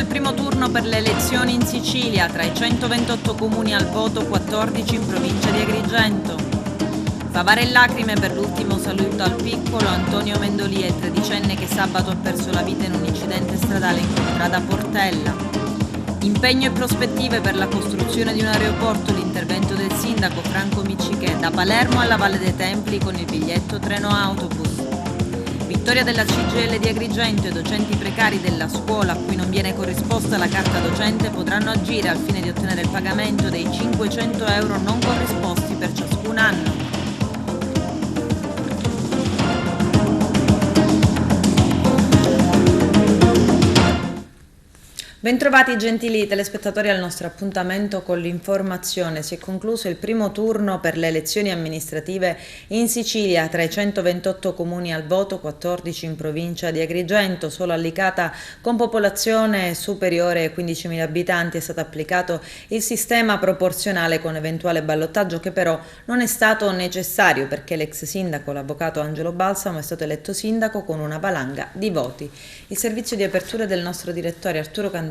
il primo turno per le elezioni in Sicilia, tra i 128 comuni al voto, 14 in provincia di Agrigento. Favare e lacrime per l'ultimo saluto al piccolo Antonio Mendolì, il tredicenne che sabato ha perso la vita in un incidente stradale in contrada Portella. Impegno e prospettive per la costruzione di un aeroporto, l'intervento del sindaco Franco Miccichè, da Palermo alla Valle dei Templi con il biglietto treno-autobus. Vittoria della CGIL di Agrigento. I docenti precari della scuola a cui non viene corrisposta la carta docente potranno agire al fine di ottenere il pagamento dei 500 euro non corrisposti per ciascun anno. Bentrovati gentili telespettatori al nostro appuntamento con l'informazione. Si è concluso il primo turno per le elezioni amministrative in Sicilia, tra i 128 comuni al voto, 14 in provincia di Agrigento. Solo a Licata, con popolazione superiore ai 15.000 abitanti, è stato applicato il sistema proporzionale con eventuale ballottaggio, che però non è stato necessario perché l'ex sindaco, l'avvocato Angelo Balsamo, è stato eletto sindaco con una valanga di voti. Il servizio di apertura del nostro direttore Arturo Cantella.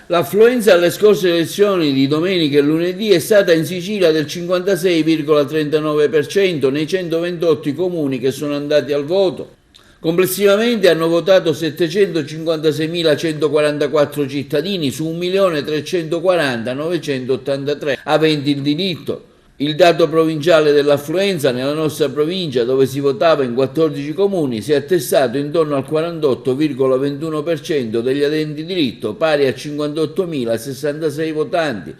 L'affluenza alle scorse elezioni di domenica e lunedì è stata in Sicilia del 56,39% nei 128 comuni che sono andati al voto. Complessivamente hanno votato 756.144 cittadini su 1.340.983 aventi il diritto. Il dato provinciale dell'affluenza nella nostra provincia, dove si votava in 14 comuni, si è attestato intorno al 48,21% degli aventi diritto, pari a 58.066 votanti.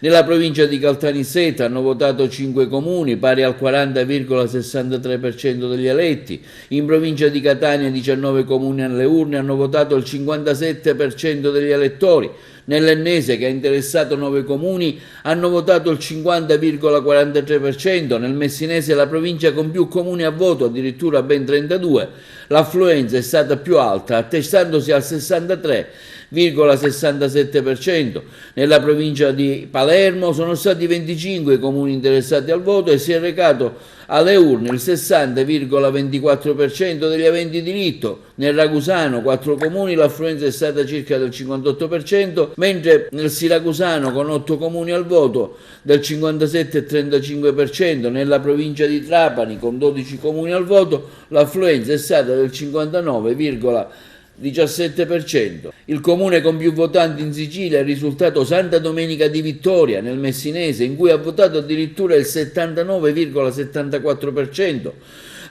Nella provincia di Caltanissetta hanno votato 5 comuni, pari al 40,63% degli eletti. In provincia di Catania 19 comuni alle urne hanno votato il 57% degli elettori. Nell'Ennese, che ha interessato 9 comuni, hanno votato il 50,43%, nel Messinese, la provincia con più comuni a voto, addirittura ben 32, l'affluenza è stata più alta, attestandosi al 63,67%. Nella provincia di Palermo sono stati 25 i comuni interessati al voto e si è recato alle urne il 60,24% degli aventi diritto. Nel Ragusano, 4 comuni, l'affluenza è stata circa del 58%, mentre nel Siracusano, con 8 comuni al voto, del 57,35%. Nella provincia di Trapani, con 12 comuni al voto, l'affluenza è stata del 59,17%. Il comune con più votanti in Sicilia è il risultato Santa Domenica di Vittoria, nel Messinese, in cui ha votato addirittura il 79,74%.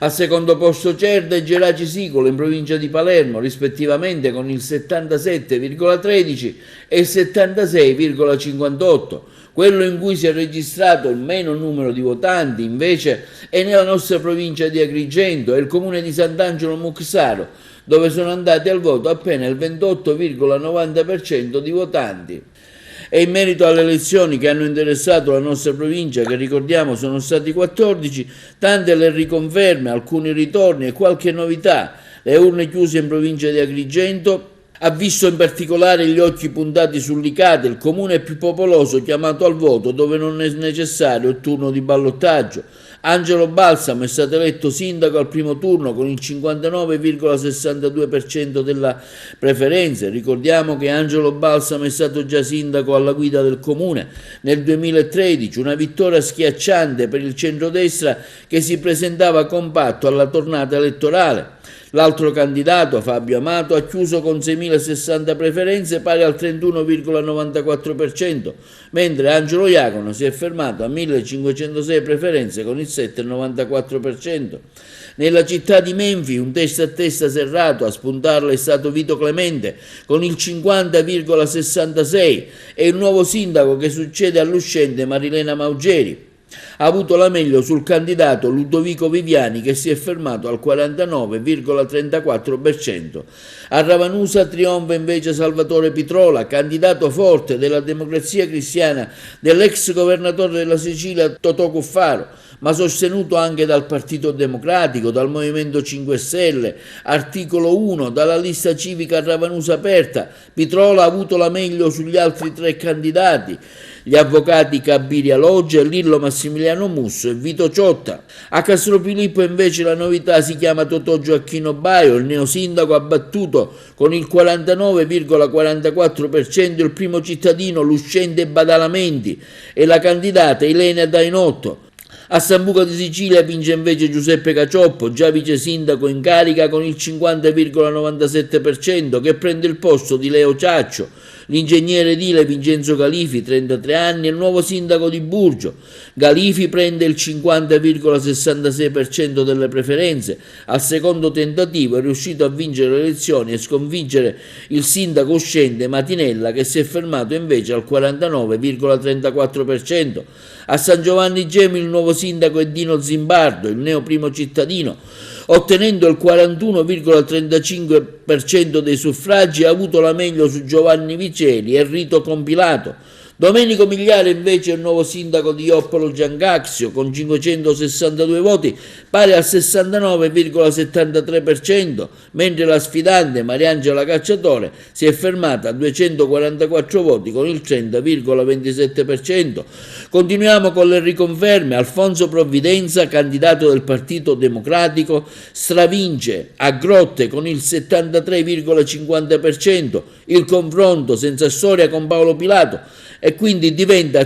Al secondo posto Cerda e Geraci Sicolo, in provincia di Palermo, rispettivamente con il 77,13% e il 76,58%. Quello in cui si è registrato il meno numero di votanti, invece, è nella nostra provincia di Agrigento, è il comune di Sant'Angelo Muxaro, dove sono andati al voto appena il 28,90% di votanti. E in merito alle elezioni che hanno interessato la nostra provincia, che ricordiamo sono stati 14, tante le riconferme, alcuni ritorni e qualche novità. Le urne chiuse in provincia di Agrigento ha visto in particolare gli occhi puntati su Licata, il comune più popoloso chiamato al voto, dove non è necessario il turno di ballottaggio. Angelo Balsamo è stato eletto sindaco al primo turno con il 59,62% della preferenza. Ricordiamo che Angelo Balsamo è stato già sindaco alla guida del comune nel 2013, una vittoria schiacciante per il centrodestra che si presentava compatto alla tornata elettorale. L'altro candidato, Fabio Amato, ha chiuso con 6.060 preferenze pari al 31,94%, mentre Angelo Iacono si è fermato a 1.506 preferenze con il 7,94%. Nella città di Menfi un testa a testa serrato, a spuntarlo è stato Vito Clemente con il 50,66% e il nuovo sindaco che succede all'uscente Marilena Maugeri. Ha avuto la meglio sul candidato Ludovico Viviani, che si è fermato al 49,34%. A Ravanusa trionfa invece Salvatore Pitrola, candidato forte della Democrazia Cristiana dell'ex governatore della Sicilia Totò Cuffaro, ma sostenuto anche dal Partito Democratico, dal Movimento 5 Stelle, Articolo 1, dalla lista civica Ravanusa Aperta. Pitrola ha avuto la meglio sugli altri 3 candidati. gli avvocati Cabiria Loggia, Lillo Massimiliano Musso e Vito Ciotta. A Castropilippo invece la novità si chiama Totò Gioacchino Baio, il neosindaco ha battuto con il 49,44% il primo cittadino Luscende Badalamenti e la candidata Ilenia Dainotto. A Sambuca di Sicilia vince invece Giuseppe Cacioppo, già vice sindaco in carica con il 50,97%, che prende il posto di Leo Ciaccio. L'ingegnere edile Vincenzo Galifi, 33 anni, è il nuovo sindaco di Burgio. Galifi prende il 50,66% delle preferenze. Al secondo tentativo è riuscito a vincere le elezioni e sconfiggere il sindaco uscente Matinella, che si è fermato invece al 49,34%. A San Giovanni Gemio il nuovo sindaco è Dino Zimbardo, il neo primo cittadino, ottenendo il 41,35% dei suffragi, ha avuto la meglio su Giovanni Viceli e Rito Compilato. Domenico Migliare invece è il nuovo sindaco di Joppolo Giancaxio con 562 voti, pari al 69,73%, mentre la sfidante Mariangela Cacciatore si è fermata a 244 voti con il 30,27%. Continuiamo con le riconferme. Alfonso Provvidenza, candidato del Partito Democratico, stravince a Grotte con il 73,50%, il confronto senza storia con Paolo Pilato, e quindi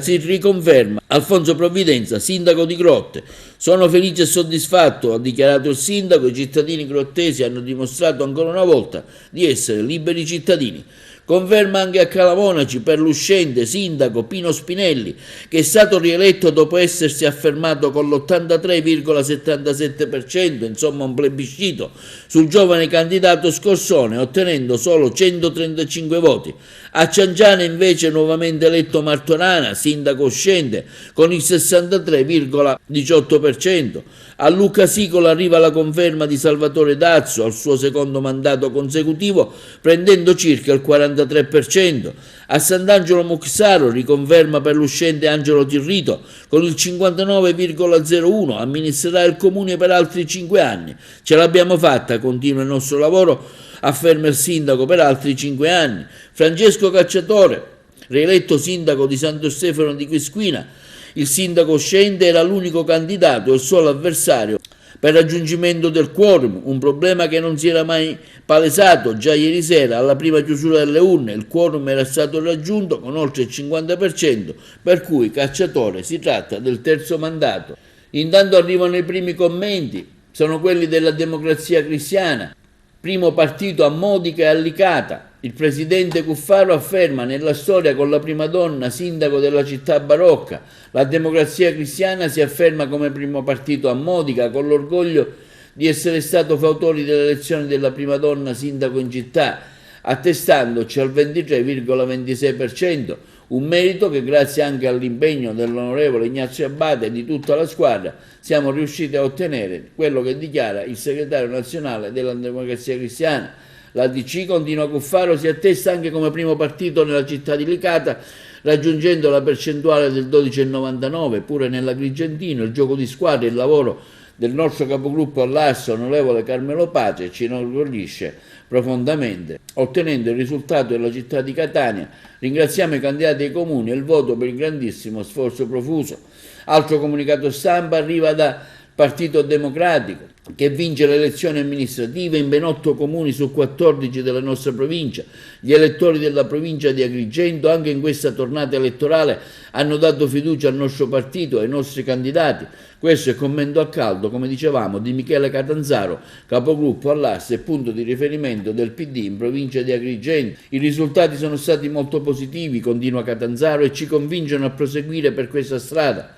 si riconferma Alfonso Provvidenza, sindaco di Grotte. Sono felice e soddisfatto, ha dichiarato il sindaco, i cittadini grottesi hanno dimostrato ancora una volta di essere liberi cittadini. Conferma anche a Calavonaci per l'uscente sindaco Pino Spinelli, che è stato rieletto dopo essersi affermato con l'83,77%, insomma un plebiscito, sul giovane candidato Scorsone, ottenendo solo 135 voti. A Cianciana invece nuovamente eletto Martorana, sindaco uscente, con il 63,18%. A Lucca Sicola arriva la conferma di Salvatore Dazzo al suo secondo mandato consecutivo, prendendo circa il 43%. A Sant'Angelo Muxaro riconferma per l'uscente Angelo Tirrito con il 59,01%, amministrerà il comune per altri 5 anni. Ce l'abbiamo fatta, continua il nostro lavoro, afferma il sindaco, per altri 5 anni. Francesco Cacciatore, rieletto sindaco di Santo Stefano di Quisquina, il sindaco uscente era l'unico candidato e il solo avversario per raggiungimento del quorum, un problema che non si era mai palesato. Già ieri sera, alla prima chiusura delle urne, il quorum era stato raggiunto con oltre il 50%, per cui Cacciatore si tratta del terzo mandato. Intanto arrivano i primi commenti, sono quelli della Democrazia Cristiana, primo partito a Modica e a Licata. Il presidente Cuffaro afferma: nella storia con la prima donna sindaco della città barocca. La Democrazia Cristiana si afferma come primo partito a Modica con l'orgoglio di essere stato fautore delle elezioni della prima donna sindaco in città, attestandoci al 23,26%, un merito che grazie anche all'impegno dell'onorevole Ignazio Abate e di tutta la squadra siamo riusciti a ottenere, quello che dichiara il segretario nazionale della Democrazia Cristiana. La DC, continua Cuffaro, si attesta anche come primo partito nella città di Licata, raggiungendo la percentuale del 12,99%, pure nell'Agrigentino. Il gioco di squadra e il lavoro del nostro capogruppo all'Asso, onorevole Carmelo Pace, ci inorgoglisce profondamente, ottenendo il risultato della città di Catania. Ringraziamo i candidati ai comuni e il voto per il grandissimo sforzo profuso. Altro comunicato stampa arriva da Partito Democratico, che vince le elezioni amministrative in ben 8 comuni su 14 della nostra provincia. Gli elettori della provincia di Agrigento, anche in questa tornata elettorale, hanno dato fiducia al nostro partito e ai nostri candidati. Questo è il commento a caldo, come dicevamo, di Michele Catanzaro, capogruppo all'Asse e punto di riferimento del PD in provincia di Agrigento. I risultati sono stati molto positivi, continua Catanzaro, e ci convincono a proseguire per questa strada.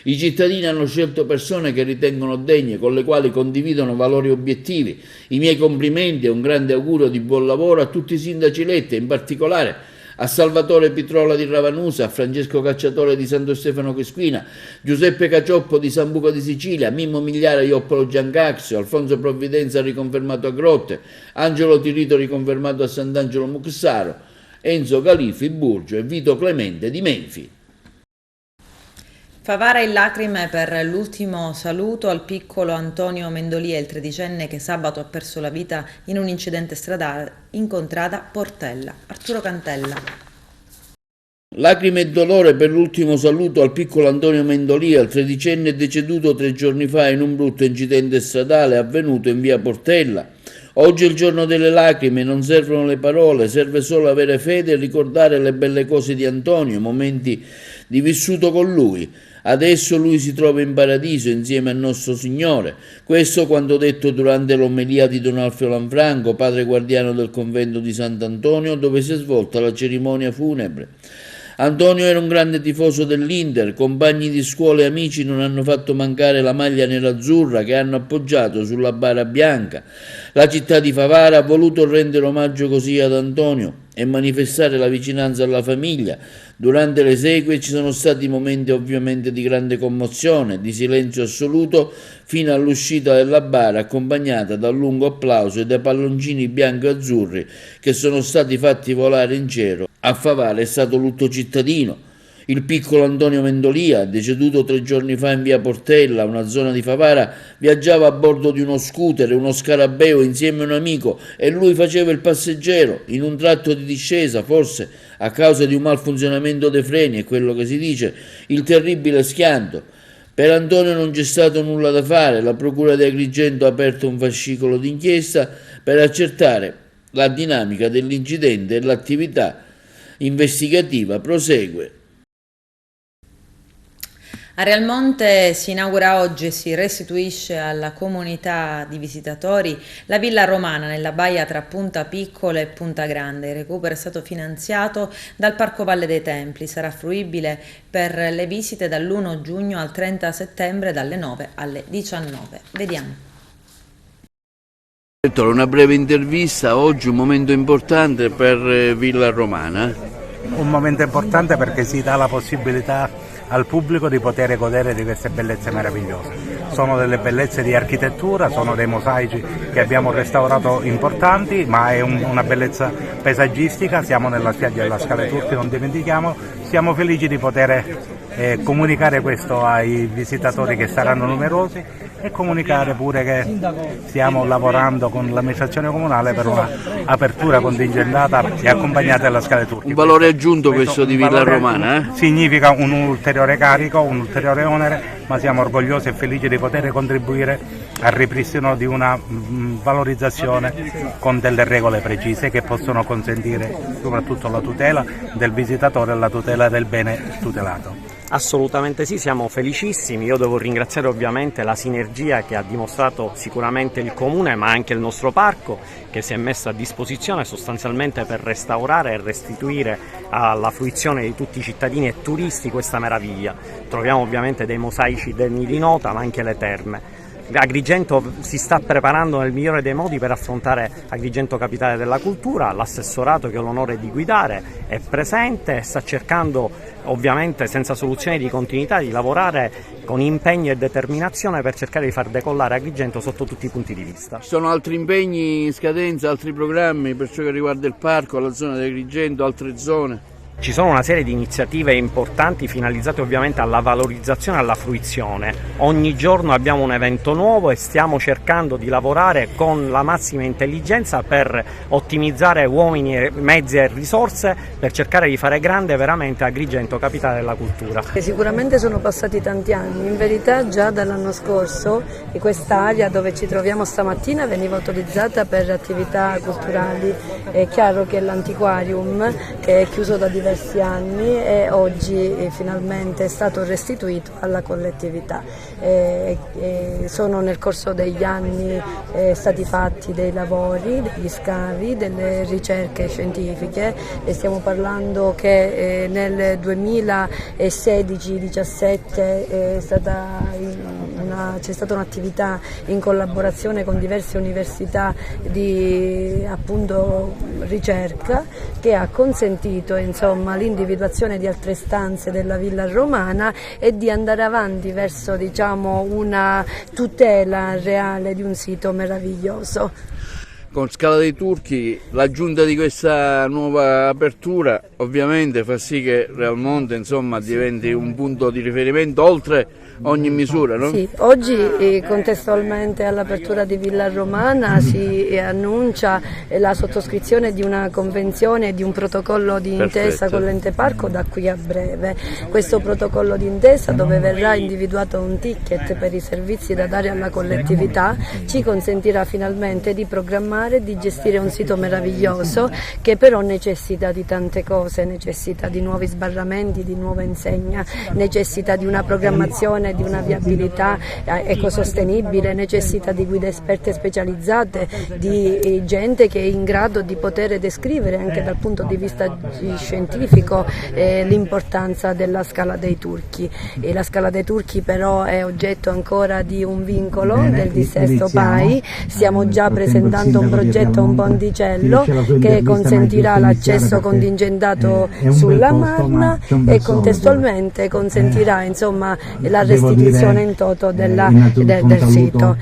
I cittadini hanno scelto persone che ritengono degne, con le quali condividono valori obiettivi. I miei complimenti e un grande augurio di buon lavoro a tutti i sindaci eletti, in particolare a Salvatore Pitrola di Ravanusa, a Francesco Cacciatore di Santo Stefano Quisquina, Giuseppe Cacioppo di Sambuca di Sicilia, Mimmo Migliare di Joppolo Giancaxio, Alfonso Provvidenza riconfermato a Grotte, Angelo Tirrito riconfermato a Sant'Angelo Muxaro, Enzo Galifi Burgio e Vito Clemente di Menfi. Favara in lacrime per l'ultimo saluto al piccolo Antonio Mendolia, il 13enne che sabato ha perso la vita in un incidente stradale in contrada Portella. Arturo Cantella. Lacrime e dolore per l'ultimo saluto al piccolo Antonio Mendolia, il tredicenne deceduto 3 giorni fa in un brutto incidente stradale avvenuto in via Portella. Oggi è il giorno delle lacrime, non servono le parole, serve solo avere fede e ricordare le belle cose di Antonio, momenti di vissuto con lui. Adesso lui si trova in paradiso insieme al nostro Signore. Questo quanto detto durante l'omelia di Don Alfio Lanfranco, padre guardiano del convento di Sant'Antonio, dove si è svolta la cerimonia funebre. Antonio era un grande tifoso dell'Inter, compagni di scuola e amici non hanno fatto mancare la maglia nerazzurra che hanno appoggiato sulla bara bianca. La città di Favara ha voluto rendere omaggio così ad Antonio e manifestare la vicinanza alla famiglia. Durante le esequie ci sono stati momenti ovviamente di grande commozione, di silenzio assoluto fino all'uscita della bara, accompagnata da un lungo applauso e dai palloncini bianco e azzurri che sono stati fatti volare in cielo. A Favara è stato lutto cittadino. Il piccolo Antonio Mendolia, deceduto 3 giorni fa in via Portella, una zona di Favara, viaggiava a bordo di uno scooter, uno scarabeo, insieme a un amico e lui faceva il passeggero. In un tratto di discesa, forse a causa di un malfunzionamento dei freni, è quello che si dice, il terribile schianto. Per Antonio non c'è stato nulla da fare, la procura di Agrigento ha aperto un fascicolo d'inchiesta per accertare la dinamica dell'incidente e l'attività investigativa prosegue. A Realmonte si inaugura oggi e si restituisce alla comunità di visitatori la Villa Romana nella baia tra Punta Piccola e Punta Grande. Il recupero è stato finanziato dal Parco Valle dei Templi, sarà fruibile per le visite dall'1 giugno al 30 settembre dalle 9 alle 19. Vediamo. Una breve intervista, oggi un momento importante per Villa Romana. Un momento importante perché si dà la possibilità al pubblico di poter godere di queste bellezze meravigliose. Sono delle bellezze di architettura, sono dei mosaici che abbiamo restaurato importanti, ma è una bellezza paesaggistica. Siamo nella spiaggia della Scala Turchi, non dimentichiamo. Siamo felici di poter comunicare questo ai visitatori che saranno numerosi e comunicare pure che stiamo lavorando con l'amministrazione comunale per una apertura contingentata e accompagnata alla Scala Turchi. Un valore aggiunto questo di Villa Romana? Significa un ulteriore carico, un ulteriore onere, ma siamo orgogliosi e felici di poter contribuire al ripristino di una valorizzazione con delle regole precise che possono consentire soprattutto la tutela del visitatore e la tutela del bene tutelato. Assolutamente sì, siamo felicissimi. Io devo ringraziare ovviamente la sinergia che ha dimostrato sicuramente il Comune, ma anche il nostro parco, che si è messo a disposizione sostanzialmente per restaurare e restituire alla fruizione di tutti i cittadini e turisti questa meraviglia. Troviamo ovviamente dei mosaici degni di nota, ma anche le terme. Agrigento si sta preparando nel migliore dei modi per affrontare Agrigento Capitale della Cultura. L'assessorato che ho l'onore di guidare è presente e sta cercando, ovviamente senza soluzione di continuità, di lavorare con impegno e determinazione per cercare di far decollare Agrigento sotto tutti i punti di vista. Ci sono altri impegni in scadenza, altri programmi per ciò che riguarda il parco, la zona di Agrigento, altre zone? Ci sono una serie di iniziative importanti finalizzate ovviamente alla valorizzazione e alla fruizione. Ogni giorno abbiamo un evento nuovo e stiamo cercando di lavorare con la massima intelligenza per ottimizzare uomini, mezzi e risorse per cercare di fare grande veramente Agrigento Capitale della Cultura. Sicuramente sono passati tanti anni, in verità già dall'anno scorso quest'area dove ci troviamo stamattina veniva utilizzata per attività culturali. È chiaro che l'antiquarium, che è chiuso da diversi anni e oggi finalmente è stato restituito alla collettività. Sono nel corso degli anni stati fatti dei lavori, degli scavi, delle ricerche scientifiche e stiamo parlando che nel 2016-17 c'è stata un'attività in collaborazione con diverse università di appunto ricerca che ha consentito l'individuazione di altre stanze della Villa Romana e di andare avanti verso una tutela reale di un sito meraviglioso. Con Scala dei Turchi l'aggiunta di questa nuova apertura ovviamente fa sì che Realmonte diventi un punto di riferimento oltre ogni misura, no? Sì, oggi contestualmente all'apertura di Villa Romana si annuncia la sottoscrizione di una convenzione e di un protocollo di intesa con l'ente parco da qui a breve. Questo protocollo di intesa, dove verrà individuato un ticket per i servizi da dare alla collettività, ci consentirà finalmente di programmare e di gestire un sito meraviglioso che però necessita di tante cose, necessita di nuovi sbarramenti, di nuova insegna, necessita di una programmazione, di una viabilità ecosostenibile, necessita di guide esperte specializzate, di gente che è in grado di poter descrivere anche dal punto di vista scientifico l'importanza della Scala dei Turchi. E la Scala dei Turchi però è oggetto ancora di un vincolo del dissesto PAI. Stiamo già presentando un progetto, un ponticello che consentirà l'accesso contingentato sulla Marna e contestualmente consentirà insomma la restituzione in toto del sito.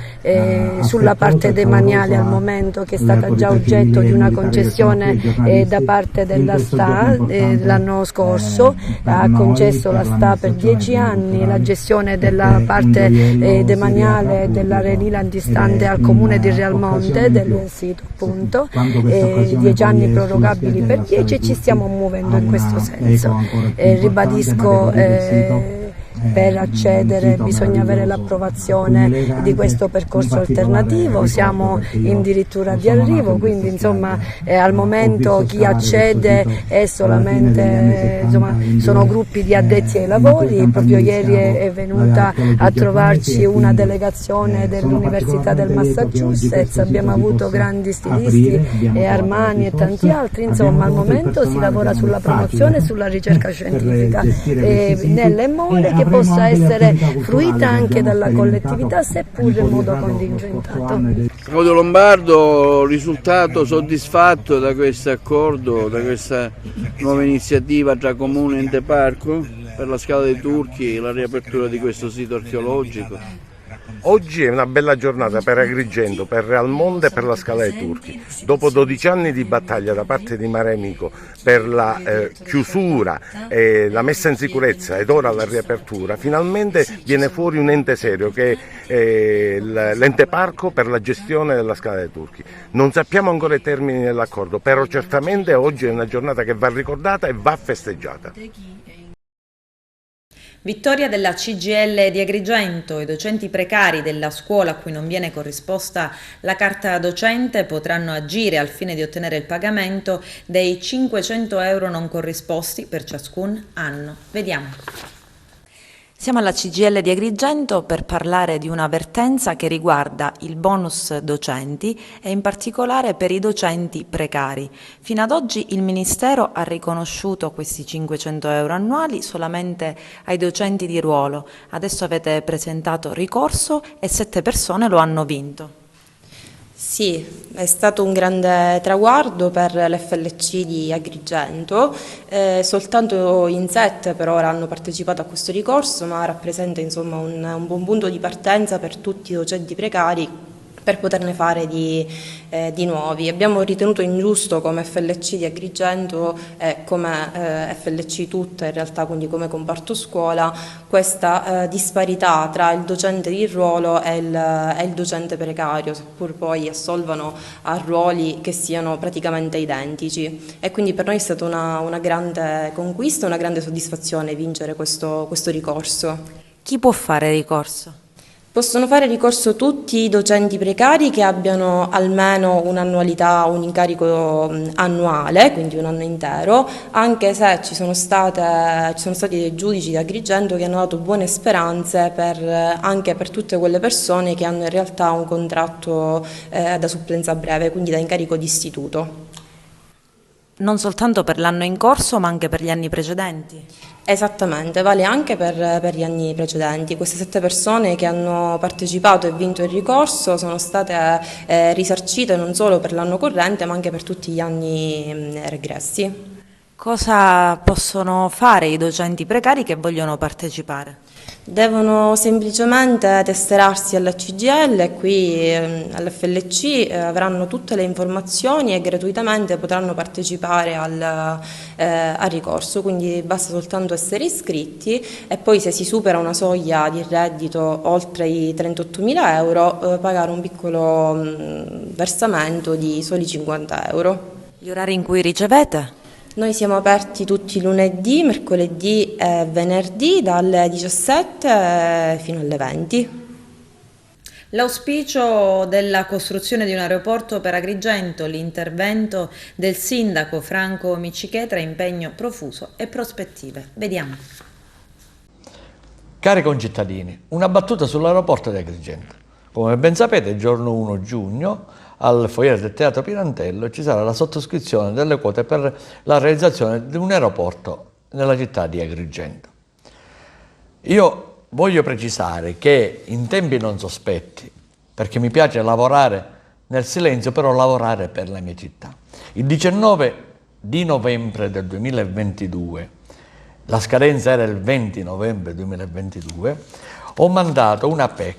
Sulla parte demaniale al momento, che è stata già oggetto di una concessione da parte della STA l'anno scorso, ha concesso la STA per 10 anni la gestione della parte demaniale dell'arenile antistante al comune di Realmonte del sito appunto, 10 anni prorogabili per 10 e ci stiamo muovendo in questo senso. Ribadisco per accedere bisogna avere l'approvazione di questo percorso alternativo, siamo addirittura di arrivo, quindi insomma al momento chi accede è solamente sono gruppi di addetti ai lavori. Proprio ieri è venuta a trovarci una delegazione dell'Università del Massachusetts, abbiamo avuto grandi stilisti Armani e tanti altri, insomma al momento si lavora sulla promozione e sulla ricerca scientifica nelle more che possa essere fruita anche dalla collettività, seppur in modo contingentato. Claudio Lombardo, risultato soddisfatto da questo accordo, da questa nuova iniziativa tra Comune e Ente Parco per la Scala dei Turchi e la riapertura di questo sito archeologico? Oggi è una bella giornata per Agrigento, per Realmonte e per la Scala dei Turchi. Dopo 12 anni di battaglia da parte di Mare Amico per la chiusura, la messa in sicurezza ed ora la riapertura, finalmente viene fuori un ente serio che è l'ente parco per la gestione della Scala dei Turchi. Non sappiamo ancora i termini dell'accordo, però certamente oggi è una giornata che va ricordata e va festeggiata. Vittoria della CGIL di Agrigento. I docenti precari della scuola a cui non viene corrisposta la carta docente potranno agire al fine di ottenere il pagamento dei 500 euro non corrisposti per ciascun anno. Vediamo. Siamo alla CGIL di Agrigento per parlare di un'avvertenza che riguarda il bonus docenti e in particolare per i docenti precari. Fino ad oggi il Ministero ha riconosciuto questi 500 euro annuali solamente ai docenti di ruolo. Adesso avete presentato ricorso e 7 persone lo hanno vinto. Sì, è stato un grande traguardo per l'FLC di Agrigento, soltanto in 7 per ora hanno partecipato a questo ricorso, ma rappresenta insomma un buon punto di partenza per tutti i docenti precari per poterne fare di nuovi. Abbiamo ritenuto ingiusto come FLC di Agrigento e come FLC tutta in realtà, quindi come comparto scuola, questa disparità tra il docente di ruolo e il docente precario, seppur poi assolvano a ruoli che siano praticamente identici. E quindi per noi è stata una grande conquista, una grande soddisfazione vincere questo ricorso. Chi può fare ricorso? Possono fare ricorso tutti i docenti precari che abbiano almeno un'annualità, un incarico annuale, quindi un anno intero, anche se ci sono stati dei giudici di Agrigento che hanno dato buone speranze anche per tutte quelle persone che hanno in realtà un contratto da supplenza breve, quindi da incarico di istituto. Non soltanto per l'anno in corso, ma anche per gli anni precedenti? Esattamente, vale anche per gli anni precedenti. Queste 7 persone che hanno partecipato e vinto il ricorso sono state risarcite non solo per l'anno corrente, ma anche per tutti gli anni regressi. Cosa possono fare i docenti precari che vogliono partecipare? Devono semplicemente tesserarsi alla CGIL e qui all'FLC avranno tutte le informazioni e gratuitamente potranno partecipare al ricorso, quindi basta soltanto essere iscritti e poi se si supera una soglia di reddito oltre i 38.000 euro pagare un piccolo versamento di soli 50 euro. Gli orari in cui ricevete? Noi siamo aperti tutti i lunedì, mercoledì e venerdì dalle 17 fino alle 20. L'auspicio della costruzione di un aeroporto per Agrigento, l'intervento del sindaco Franco Miccichè, impegno profuso e prospettive. Vediamo. Cari concittadini, una battuta sull'aeroporto di Agrigento. Come ben sapete, il giorno 1 giugno al foyer del Teatro Pirantello ci sarà la sottoscrizione delle quote per la realizzazione di un aeroporto nella città di Agrigento. Io voglio precisare che in tempi non sospetti, perché mi piace lavorare nel silenzio, però lavorare per la mia città. Il 19 di novembre del 2022, la scadenza era il 20 novembre 2022, ho mandato una PEC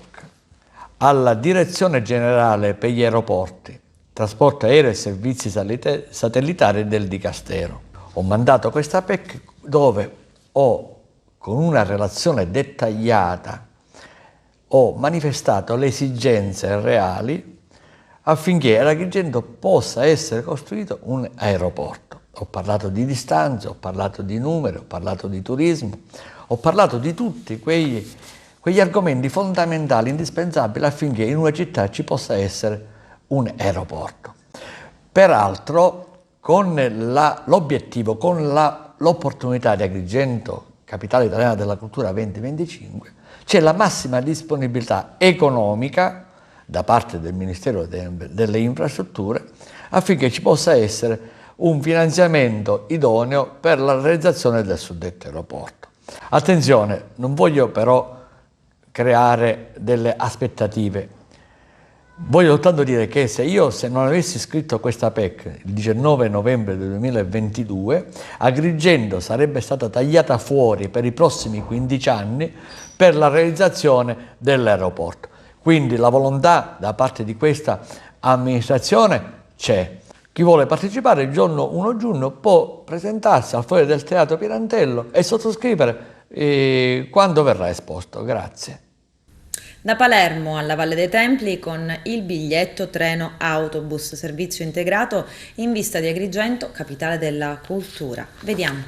alla Direzione Generale per gli Aeroporti, Trasporto Aereo e Servizi Satellitari del Dicastero. Ho mandato questa PEC dove con una relazione dettagliata, ho manifestato le esigenze reali affinché ad Agrigento possa essere costruito un aeroporto. Ho parlato di distanze, ho parlato di numeri, ho parlato di turismo, ho parlato di tutti quegli argomenti fondamentali, indispensabili affinché in una città ci possa essere un aeroporto. Peraltro, con l'obiettivo, con l'opportunità di Agrigento, capitale italiana della cultura 2025, c'è la massima disponibilità economica da parte del Ministero delle Infrastrutture affinché ci possa essere un finanziamento idoneo per la realizzazione del suddetto aeroporto. Attenzione, non voglio però creare delle aspettative. Voglio soltanto dire che se non avessi scritto questa PEC il 19 novembre del 2022, Agrigento sarebbe stata tagliata fuori per i prossimi 15 anni per la realizzazione dell'aeroporto. Quindi la volontà da parte di questa amministrazione c'è. Chi vuole partecipare il giorno 1 giugno può presentarsi al foyer del Teatro Pirantello e sottoscrivere quando verrà esposto. Grazie. Da Palermo alla Valle dei Templi con il biglietto treno autobus, servizio integrato in vista di Agrigento, capitale della cultura. Vediamo.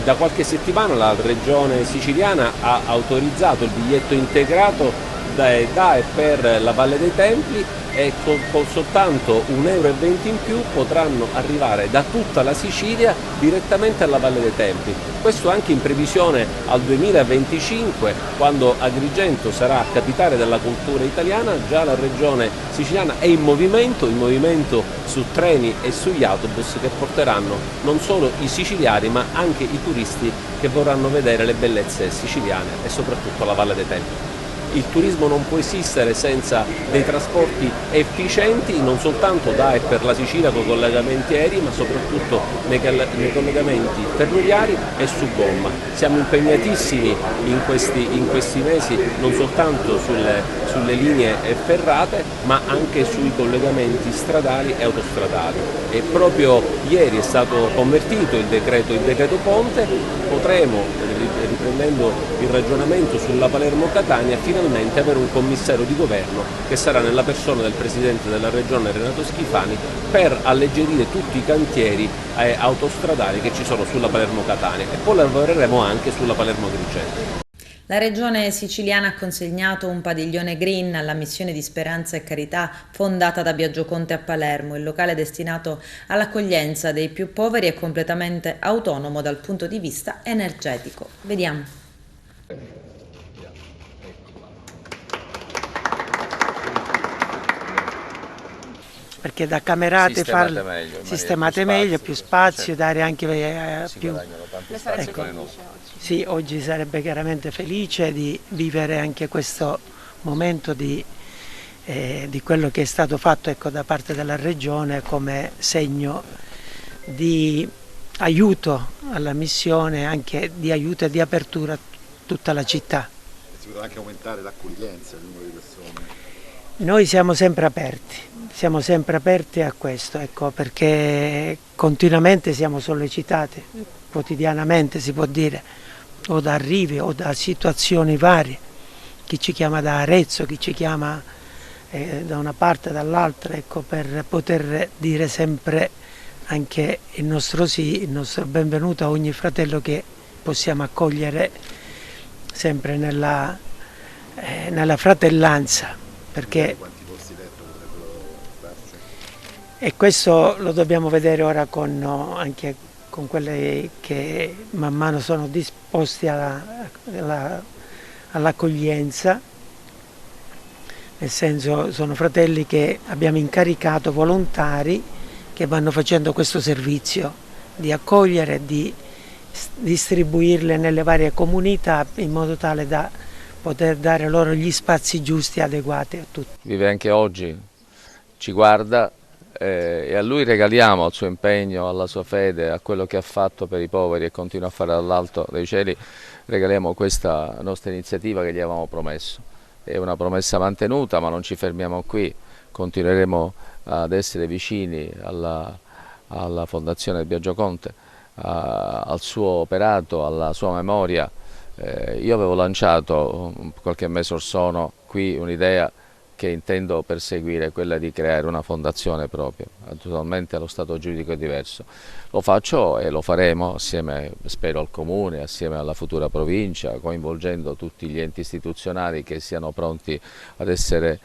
Da qualche settimana la regione siciliana ha autorizzato il biglietto integrato da e per la Valle dei Templi e con soltanto 1,20 euro in più potranno arrivare da tutta la Sicilia direttamente alla Valle dei Templi. Questo anche in previsione al 2025, quando Agrigento sarà capitale della cultura italiana. Già la regione siciliana è in movimento su treni e sugli autobus che porteranno non solo i siciliani ma anche i turisti che vorranno vedere le bellezze siciliane e soprattutto la Valle dei Templi. Il turismo non può esistere senza dei trasporti efficienti, non soltanto da e per la Sicilia con collegamenti aerei, ma soprattutto nei collegamenti ferroviari e su gomma. Siamo impegnatissimi in questi mesi non soltanto sulle linee ferrate, ma anche sui collegamenti stradali e autostradali. E proprio ieri è stato convertito il decreto Ponte, potremo, riprendendo il ragionamento sulla Palermo-Catania, finalmente avere un commissario di governo che sarà nella persona del presidente della regione Renato Schifani per alleggerire tutti i cantieri autostradali che ci sono sulla Palermo-Catania e poi lavoreremo anche sulla Palermo-Agrigento. La regione siciliana ha consegnato un padiglione green alla missione di Speranza e Carità fondata da Biagio Conte a Palermo. Il locale destinato all'accoglienza dei più poveri è completamente autonomo dal punto di vista energetico. Vediamo. Perché da camerate sistemate meglio, più spazio, dare anche più... Ecco. Sì, oggi sarebbe chiaramente felice di vivere anche questo momento di quello che è stato fatto, ecco, da parte della Regione come segno di aiuto alla missione, anche di aiuto e di apertura a tutta la città. si potrà anche aumentare l'accoglienza, il numero di persone. Noi siamo sempre aperti a questo, ecco, perché continuamente siamo sollecitati, quotidianamente si può dire, o da arrivi o da situazioni varie. Chi ci chiama da Arezzo, chi ci chiama da una parte e dall'altra, ecco, per poter dire sempre anche il nostro sì, il nostro benvenuto a ogni fratello che possiamo accogliere sempre nella fratellanza, perché Quanti posti letto potrebbero darci? e questo lo dobbiamo vedere ora anche con quelli che man mano sono disposti all'accoglienza, nel senso sono fratelli che abbiamo incaricato, volontari, che vanno facendo questo servizio di accogliere, di distribuirle nelle varie comunità in modo tale da poter dare loro gli spazi giusti e adeguati a tutti. Vive anche oggi, ci guarda e a lui regaliamo, al suo impegno, alla sua fede, a quello che ha fatto per i poveri e continua a fare dall'alto dei cieli, regaliamo questa nostra iniziativa che gli avevamo promesso. È una promessa mantenuta, ma non ci fermiamo qui, continueremo ad essere vicini alla Fondazione Biagio Conte, al suo operato, alla sua memoria. Io avevo lanciato qualche mese or sono qui un'idea che intendo perseguire, quella di creare una fondazione propria, attualmente lo stato giuridico è diverso. Lo faccio e lo faremo assieme, spero, al Comune, assieme alla futura provincia, coinvolgendo tutti gli enti istituzionali che siano pronti ad essere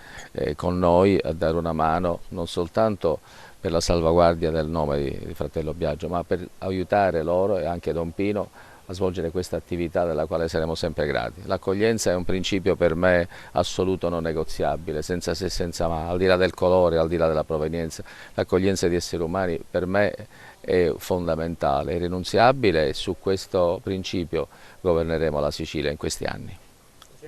con noi, a dare una mano, non soltanto per la salvaguardia del nome di Fratello Biagio, ma per aiutare loro e anche Don Pino a svolgere questa attività della quale saremo sempre grati. L'accoglienza è un principio per me assoluto, non negoziabile, senza se e senza ma, al di là del colore, al di là della provenienza. L'accoglienza di esseri umani per me è fondamentale, irrinunziabile e su questo principio governeremo la Sicilia in questi anni.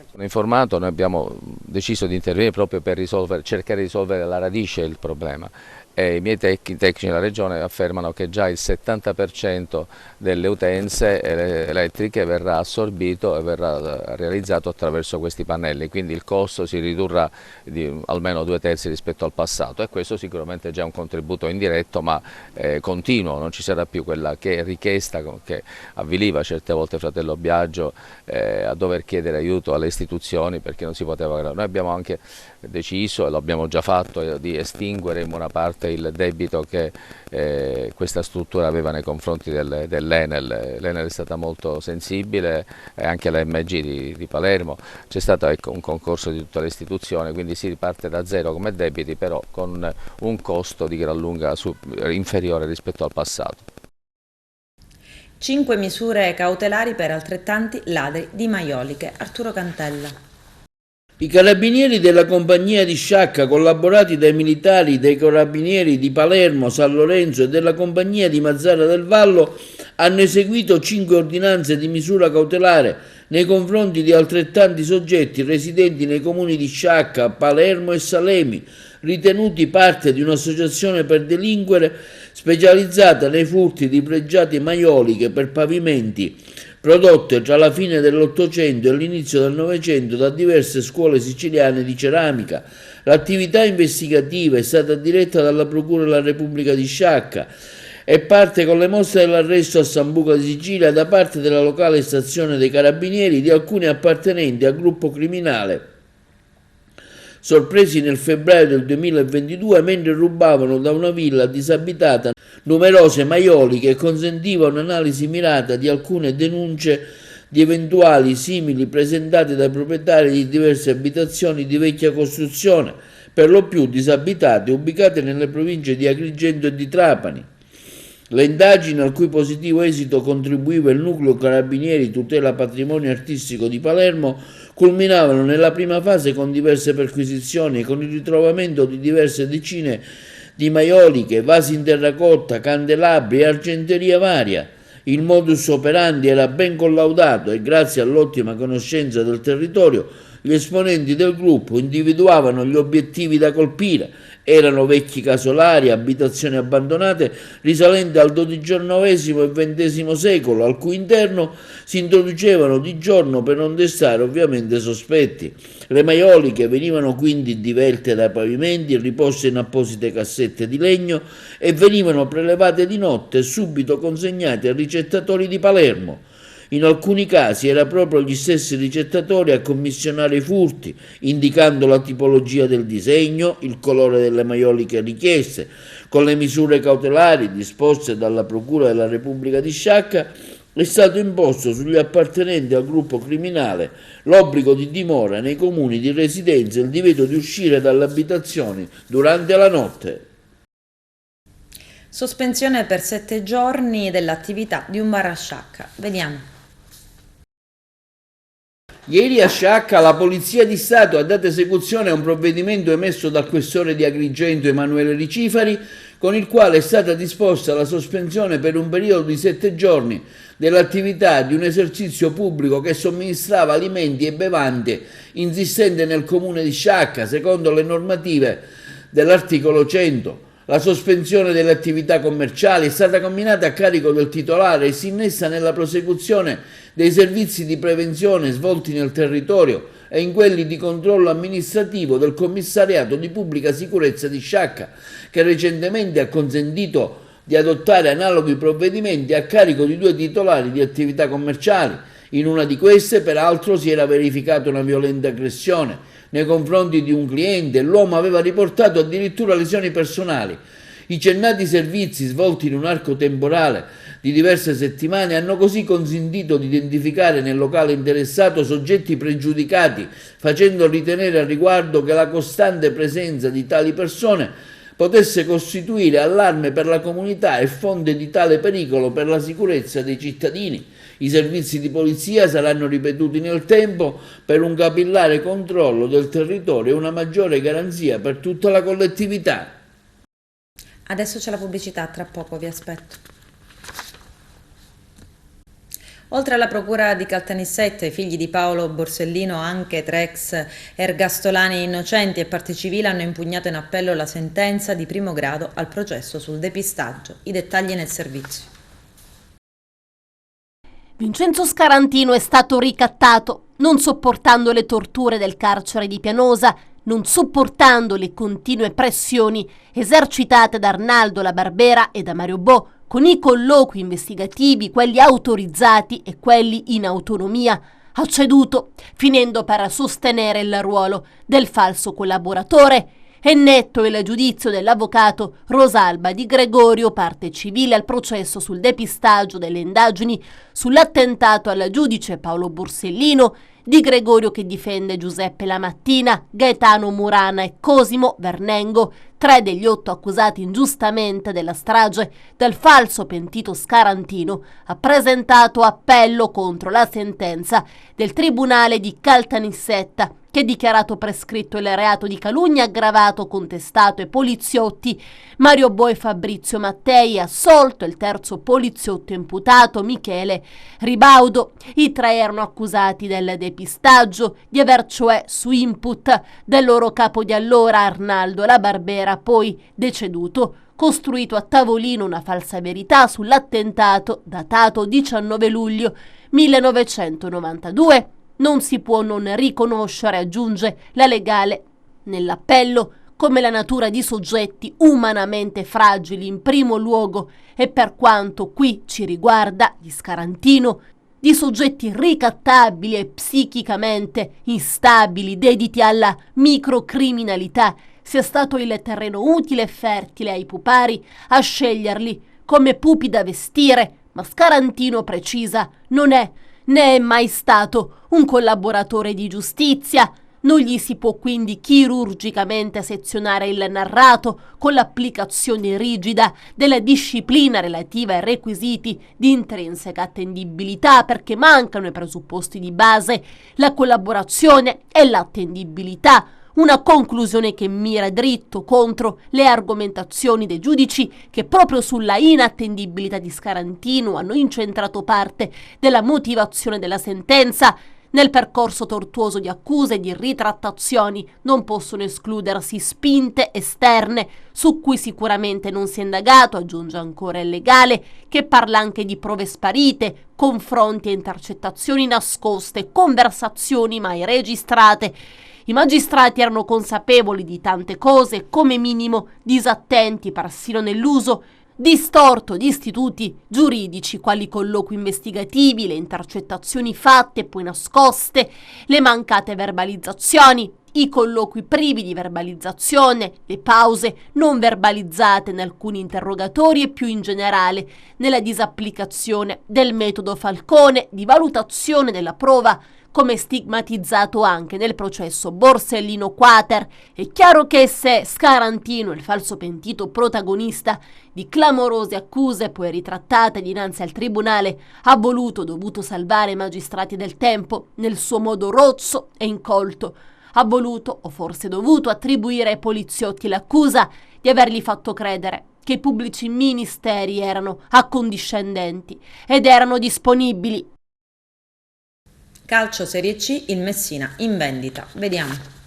Sono informato, noi abbiamo deciso di intervenire proprio per cercare di risolvere alla radice il problema. E i miei tecnici della Regione affermano che già il 70% delle utenze elettriche verrà assorbito e verrà realizzato attraverso questi pannelli, quindi il costo si ridurrà di almeno 2/3 rispetto al passato e questo sicuramente è già un contributo indiretto ma continuo, non ci sarà più quella che è richiesta che avviliva certe volte Fratello Biagio a dover chiedere aiuto alle istituzioni perché non si poteva. Noi abbiamo anche deciso, e lo abbiamo già fatto, di estinguere in buona parte il debito che questa struttura aveva nei confronti dell'Enel. L'Enel è stata molto sensibile e anche la MG di Palermo. C'è stato un concorso di tutte le istituzioni, quindi si riparte da zero come debiti, però con un costo di gran lunga inferiore rispetto al passato. 5 misure cautelari per altrettanti ladri di maioliche. Arturo Cantella. I carabinieri della compagnia di Sciacca, collaborati dai militari dei carabinieri di Palermo, San Lorenzo e della compagnia di Mazzara del Vallo, hanno eseguito 5 ordinanze di misura cautelare nei confronti di altrettanti soggetti residenti nei comuni di Sciacca, Palermo e Salemi, ritenuti parte di un'associazione per delinquere specializzata nei furti di pregiate maioliche per pavimenti, prodotte tra la fine dell'Ottocento e l'inizio del Novecento da diverse scuole siciliane di ceramica. L'attività investigativa è stata diretta dalla Procura della Repubblica di Sciacca e parte con le mosse dell'arresto a Sambuca di Sicilia da parte della locale stazione dei Carabinieri di alcuni appartenenti al gruppo criminale, sorpresi nel febbraio del 2022 mentre rubavano da una villa disabitata numerose maioliche e consentiva un'analisi mirata di alcune denunce di eventuali simili presentate dai proprietari di diverse abitazioni di vecchia costruzione, per lo più disabitate, ubicate nelle province di Agrigento e di Trapani. Le indagini, al cui positivo esito contribuiva il nucleo Carabinieri Tutela Patrimonio Artistico di Palermo, culminavano nella prima fase con diverse perquisizioni e con il ritrovamento di diverse decine di maioliche, vasi in terracotta, candelabri e argenteria varia. Il modus operandi era ben collaudato e grazie all'ottima conoscenza del territorio Gli esponenti del gruppo individuavano gli obiettivi da colpire. Erano vecchi casolari, abitazioni abbandonate risalenti al XII e XX secolo, al cui interno si introducevano di giorno per non destare ovviamente sospetti. Le maioliche venivano quindi divelte dai pavimenti, riposte in apposite cassette di legno e venivano prelevate di notte e subito consegnate ai ricettatori di Palermo. In alcuni casi era proprio gli stessi ricettatori a commissionare i furti, indicando la tipologia del disegno, il colore delle maioliche richieste. Con le misure cautelari disposte dalla Procura della Repubblica di Sciacca è stato imposto sugli appartenenti al gruppo criminale l'obbligo di dimora nei comuni di residenza e il divieto di uscire dalle abitazioni durante la notte. Sospensione per 7 giorni dell'attività di un bar a Sciacca. Vediamo. Ieri a Sciacca la Polizia di Stato ha dato esecuzione a un provvedimento emesso dal questore di Agrigento Emanuele Ricifari, con il quale è stata disposta la sospensione per un periodo di 7 giorni dell'attività di un esercizio pubblico che somministrava alimenti e bevande insistente nel comune di Sciacca, secondo le normative dell'articolo 100. La sospensione delle attività commerciali è stata combinata a carico del titolare e si innesta nella prosecuzione dei servizi di prevenzione svolti nel territorio e in quelli di controllo amministrativo del Commissariato di Pubblica Sicurezza di Sciacca, che recentemente ha consentito di adottare analoghi provvedimenti a carico di 2 titolari di attività commerciali. In una di queste, peraltro, si era verificata una violenta aggressione nei confronti di un cliente e l'uomo aveva riportato addirittura lesioni personali. I cennati servizi, svolti in un arco temporale di diverse settimane, hanno così consentito di identificare nel locale interessato soggetti pregiudicati, facendo ritenere al riguardo che la costante presenza di tali persone potesse costituire allarme per la comunità e fonte di tale pericolo per la sicurezza dei cittadini. I servizi di polizia saranno ripetuti nel tempo per un capillare controllo del territorio e una maggiore garanzia per tutta la collettività. Adesso c'è la pubblicità, tra poco vi aspetto. Oltre alla procura di Caltanissetta, i figli di Paolo Borsellino, anche 3 ex ergastolani innocenti e parte civile hanno impugnato in appello la sentenza di primo grado al processo sul depistaggio. I dettagli nel servizio. Vincenzo Scarantino è stato ricattato, non sopportando le torture del carcere di Pianosa, non sopportando le continue pressioni esercitate da Arnaldo La Barbera e da Mario Bo, con i colloqui investigativi, quelli autorizzati e quelli in autonomia, ha ceduto, finendo per sostenere il ruolo del falso collaboratore. È netto il giudizio dell'avvocato Rosalba Di Gregorio, parte civile al processo sul depistaggio delle indagini sull'attentato al giudice Paolo Borsellino. Di Gregorio che difende Giuseppe Lamattina, Gaetano Murana e Cosimo Vernengo, 3 degli 8 accusati ingiustamente della strage del falso pentito Scarantino, ha presentato appello contro la sentenza del Tribunale di Caltanissetta, che ha dichiarato prescritto il reato di calunnia aggravato contestato ai poliziotti Mario Bo e Fabrizio Mattei, assolto il terzo poliziotto imputato Michele Ribaudo. I 3 erano accusati del depistaggio, di aver cioè su input del loro capo di allora Arnaldo La Barbera, poi deceduto, costruito a tavolino una falsa verità sull'attentato datato 19 luglio 1992. Non si può non riconoscere, aggiunge la legale nell'appello, come la natura di soggetti umanamente fragili in primo luogo e, per quanto qui ci riguarda, di Scarantino, di soggetti ricattabili e psichicamente instabili, dediti alla microcriminalità, sia stato il terreno utile e fertile ai pupari a sceglierli come pupi da vestire, ma Scarantino, precisa, non è né è mai stato un collaboratore di giustizia. Non gli si può quindi chirurgicamente sezionare il narrato con l'applicazione rigida della disciplina relativa ai requisiti di intrinseca attendibilità, perché mancano i presupposti di base, la collaborazione e l'attendibilità. Una conclusione che mira dritto contro le argomentazioni dei giudici che proprio sulla inattendibilità di Scarantino hanno incentrato parte della motivazione della sentenza, Nel percorso tortuoso di accuse e di ritrattazioni non possono escludersi spinte esterne, su cui sicuramente non si è indagato, aggiunge ancora il legale, che parla anche di prove sparite, confronti e intercettazioni nascoste, conversazioni mai registrate. I magistrati erano consapevoli di tante cose, come minimo disattenti persino nell'uso distorto di istituti giuridici quali i colloqui investigativi, le intercettazioni fatte e poi nascoste, le mancate verbalizzazioni, i colloqui privi di verbalizzazione, le pause non verbalizzate in alcuni interrogatori e più in generale nella disapplicazione del metodo Falcone di valutazione della prova, come stigmatizzato anche nel processo Borsellino-Quater. È chiaro che se Scarantino, il falso pentito protagonista di clamorose accuse poi ritrattate dinanzi al tribunale, ha dovuto salvare i magistrati del tempo nel suo modo rozzo e incolto, ha voluto, o forse dovuto, attribuire ai poliziotti l'accusa di avergli fatto credere che i pubblici ministeri erano accondiscendenti ed erano disponibili. Calcio Serie C, il Messina in vendita. Vediamo.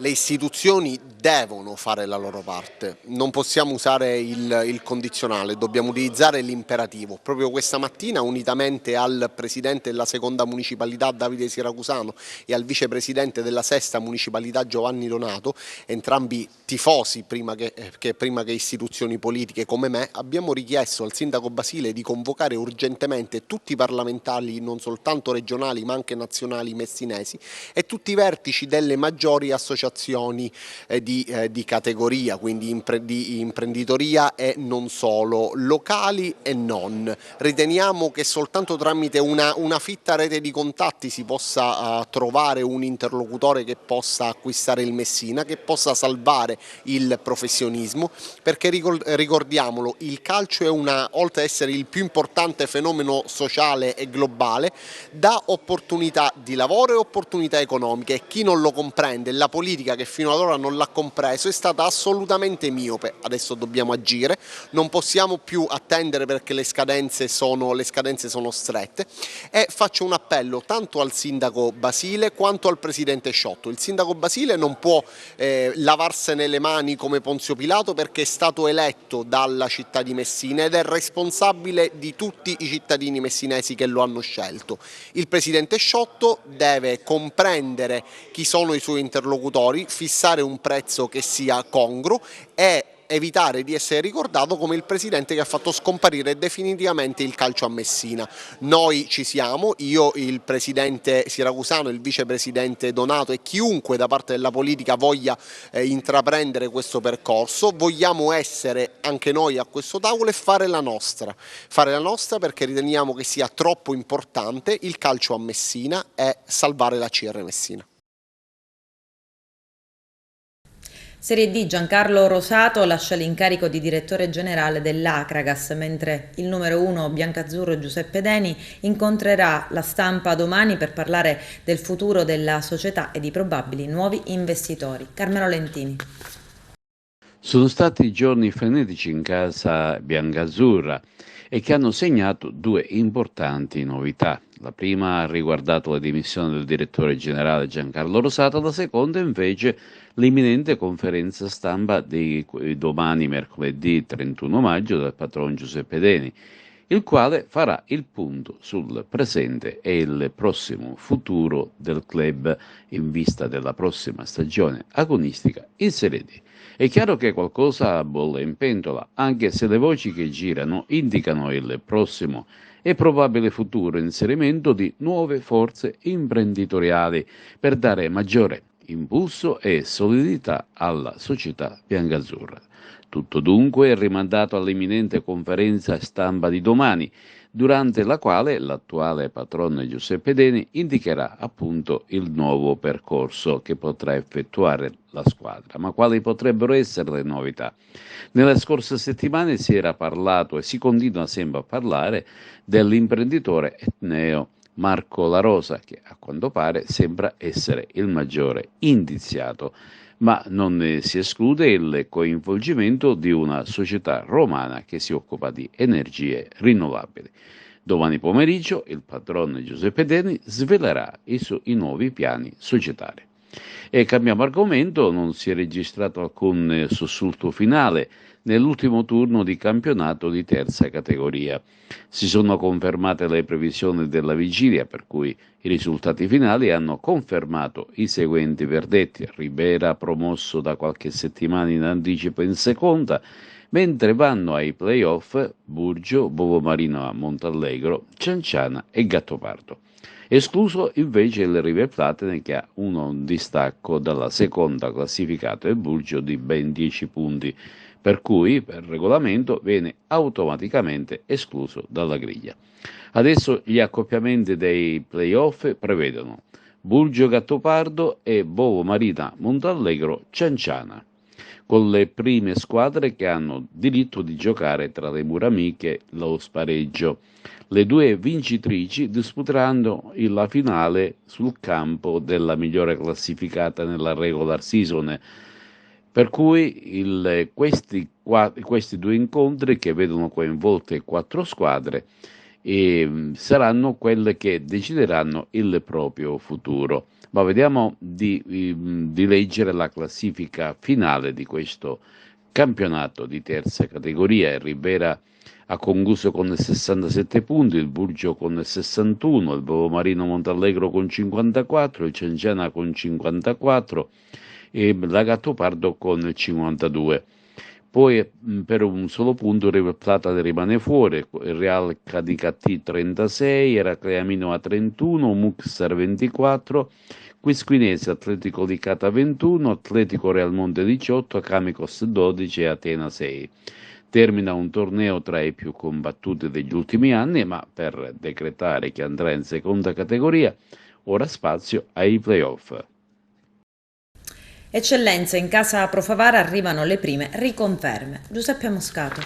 Le istituzioni devono fare la loro parte, non possiamo usare il condizionale, dobbiamo utilizzare l'imperativo. Proprio questa mattina, unitamente al presidente della seconda municipalità Davide Siracusano e al vicepresidente della sesta municipalità Giovanni Donato, entrambi tifosi prima che istituzioni politiche come me, abbiamo richiesto al sindaco Basile di convocare urgentemente tutti i parlamentari, non soltanto regionali ma anche nazionali messinesi, e tutti i vertici delle maggiori associazioni di categoria, quindi di imprenditoria e non solo, locali e non. Riteniamo che soltanto tramite una fitta rete di contatti si possa trovare un interlocutore che possa acquistare il Messina, che possa salvare il professionismo, perché ricordiamolo, il calcio è oltre ad essere il più importante fenomeno sociale e globale, dà opportunità di lavoro e opportunità economiche, e chi non lo comprende, la politica che fino ad ora non l'ha compreso, è stata assolutamente miope. Adesso dobbiamo agire, non possiamo più attendere perché le scadenze sono strette, e faccio un appello tanto al sindaco Basile quanto al presidente Sciotto. Il sindaco Basile non può lavarsene le mani come Ponzio Pilato, perché è stato eletto dalla città di Messina ed è responsabile di tutti i cittadini messinesi che lo hanno scelto. Il presidente Sciotto deve comprendere chi sono i suoi interlocutori, fissare un prezzo che sia congruo e evitare di essere ricordato come il presidente che ha fatto scomparire definitivamente il calcio a Messina. Noi ci siamo, io, il presidente Siracusano, il vicepresidente Donato e chiunque da parte della politica voglia intraprendere questo percorso. Vogliamo essere anche noi a questo tavolo e fare la nostra perché riteniamo che sia troppo importante il calcio a Messina e salvare la CR Messina. Serie D, Giancarlo Rosato lascia l'incarico di direttore generale dell'Acragas, mentre il numero 1 biancazzurro Giuseppe Deni incontrerà la stampa domani per parlare del futuro della società e di probabili nuovi investitori. Carmelo Lentini. Sono stati giorni frenetici in casa biancazzurra e che hanno segnato due importanti novità. La prima ha riguardato la dimissione del direttore generale Giancarlo Rosato, la seconda invece l'imminente conferenza stampa di domani mercoledì 31 maggio del patron Giuseppe Deni, il quale farà il punto sul presente e il prossimo futuro del club in vista della prossima stagione agonistica in Serie D. È chiaro che qualcosa bolle in pentola, anche se le voci che girano indicano il prossimo e probabile futuro inserimento di nuove forze imprenditoriali per dare maggiore impulso e solidità alla società biancazzurra. Tutto dunque è rimandato all'imminente conferenza stampa di domani, durante la quale l'attuale patron Giuseppe Deni indicherà appunto il nuovo percorso che potrà effettuare la squadra. Ma quali potrebbero essere le novità? Nelle scorse settimane si era parlato e si continua sempre a parlare dell'imprenditore etneo Marco La Rosa, che a quanto pare sembra essere il maggiore indiziato, ma non si esclude il coinvolgimento di una società romana che si occupa di energie rinnovabili. Domani pomeriggio il padrone Giuseppe Deni svelerà i nuovi piani societari. E cambiamo argomento, non si è registrato alcun sussulto finale nell'ultimo turno di campionato di terza categoria. Si sono confermate le previsioni della vigilia, per cui i risultati finali hanno confermato i seguenti verdetti: Ribera promosso da qualche settimana in anticipo in seconda, mentre vanno ai play-off Burgio, Bovo Marino a Montallegro, Cianciana e Gattopardo. Escluso invece il River Platene, che ha un distacco dalla seconda classificato, e Burgio di ben 10 punti, per cui per regolamento viene automaticamente escluso dalla griglia. Adesso gli accoppiamenti dei play-off prevedono Burgio Gattopardo e Bovo Marina Montallegro Cianciana, con le prime squadre che hanno diritto di giocare tra le mura amiche lo spareggio. Le due vincitrici disputeranno la finale sul campo della migliore classificata nella regular season, per cui questi due incontri, che vedono coinvolte 4 squadre, saranno quelle che decideranno il proprio futuro. Ma vediamo di leggere la classifica finale di questo campionato di terza categoria. Il Ribera ha concluso con 67 punti, il Burgio con 61, il Bovo Marino Montallegro con 54, il Cianciana con 54 e la Gattopardo con 52. Poi per un solo punto il River Plata rimane fuori, il Real Cadicati 36, Eraclea Minoa 31, Muxar 24, Quisquinese Atletico Licata 21, Atletico Real Monte 18, Camicos 12 e Atena 6. Termina un torneo tra i più combattuti degli ultimi anni, ma per decretare chi andrà in seconda categoria, ora spazio ai play-off. Eccellenza, in casa Pro Favara arrivano le prime riconferme. Giuseppe Moscato.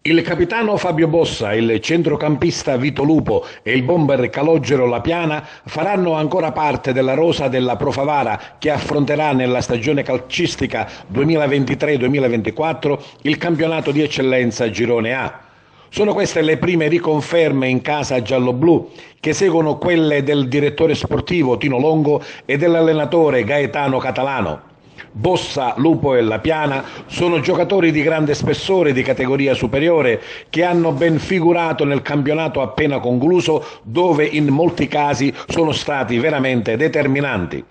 Il capitano Fabio Bossa, il centrocampista Vito Lupo e il bomber Calogero La Piana faranno ancora parte della rosa della Pro Favara, che affronterà nella stagione calcistica 2023-2024 il campionato di eccellenza Girone A. Sono queste le prime riconferme in casa gialloblu, che seguono quelle del direttore sportivo Tino Longo e dell'allenatore Gaetano Catalano. Bossa, Lupo e La Piana sono giocatori di grande spessore di categoria superiore che hanno ben figurato nel campionato appena concluso, dove in molti casi sono stati veramente determinanti.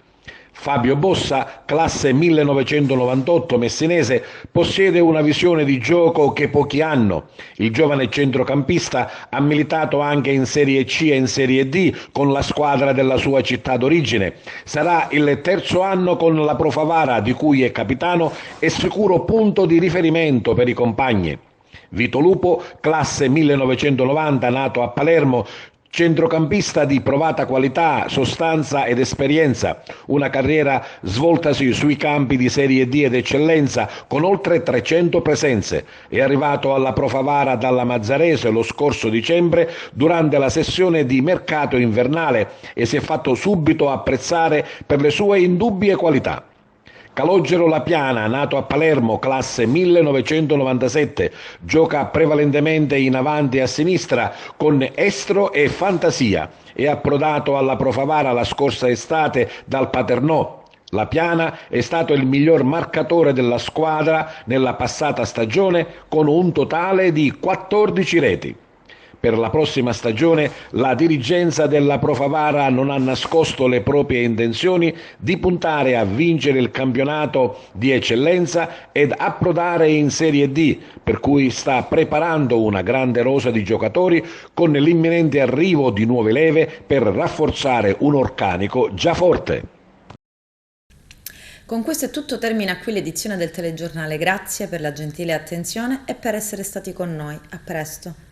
Fabio Bossa, classe 1998 messinese, possiede una visione di gioco che pochi hanno. Il giovane centrocampista ha militato anche in Serie C e in Serie D con la squadra della sua città d'origine. Sarà il terzo anno con la Pro Favara, di cui è capitano e sicuro punto di riferimento per i compagni. Vito Lupo, classe 1990, nato a Palermo, centrocampista di provata qualità, sostanza ed esperienza, una carriera svoltasi sui campi di Serie D ed eccellenza con oltre 300 presenze. È arrivato alla Pro Favara dalla Mazzarese lo scorso dicembre durante la sessione di mercato invernale e si è fatto subito apprezzare per le sue indubbie qualità. Calogero La Piana, nato a Palermo, classe 1997, gioca prevalentemente in avanti e a sinistra con estro e fantasia. È approdato alla Pro Favara la scorsa estate dal Paternò. La Piana è stato il miglior marcatore della squadra nella passata stagione con un totale di 14 reti. Per la prossima stagione la dirigenza della Pro Favara non ha nascosto le proprie intenzioni di puntare a vincere il campionato di eccellenza ed approdare in Serie D, per cui sta preparando una grande rosa di giocatori con l'imminente arrivo di nuove leve per rafforzare un organico già forte. Con questo è tutto, termina qui l'edizione del telegiornale. Grazie per la gentile attenzione e per essere stati con noi. A presto.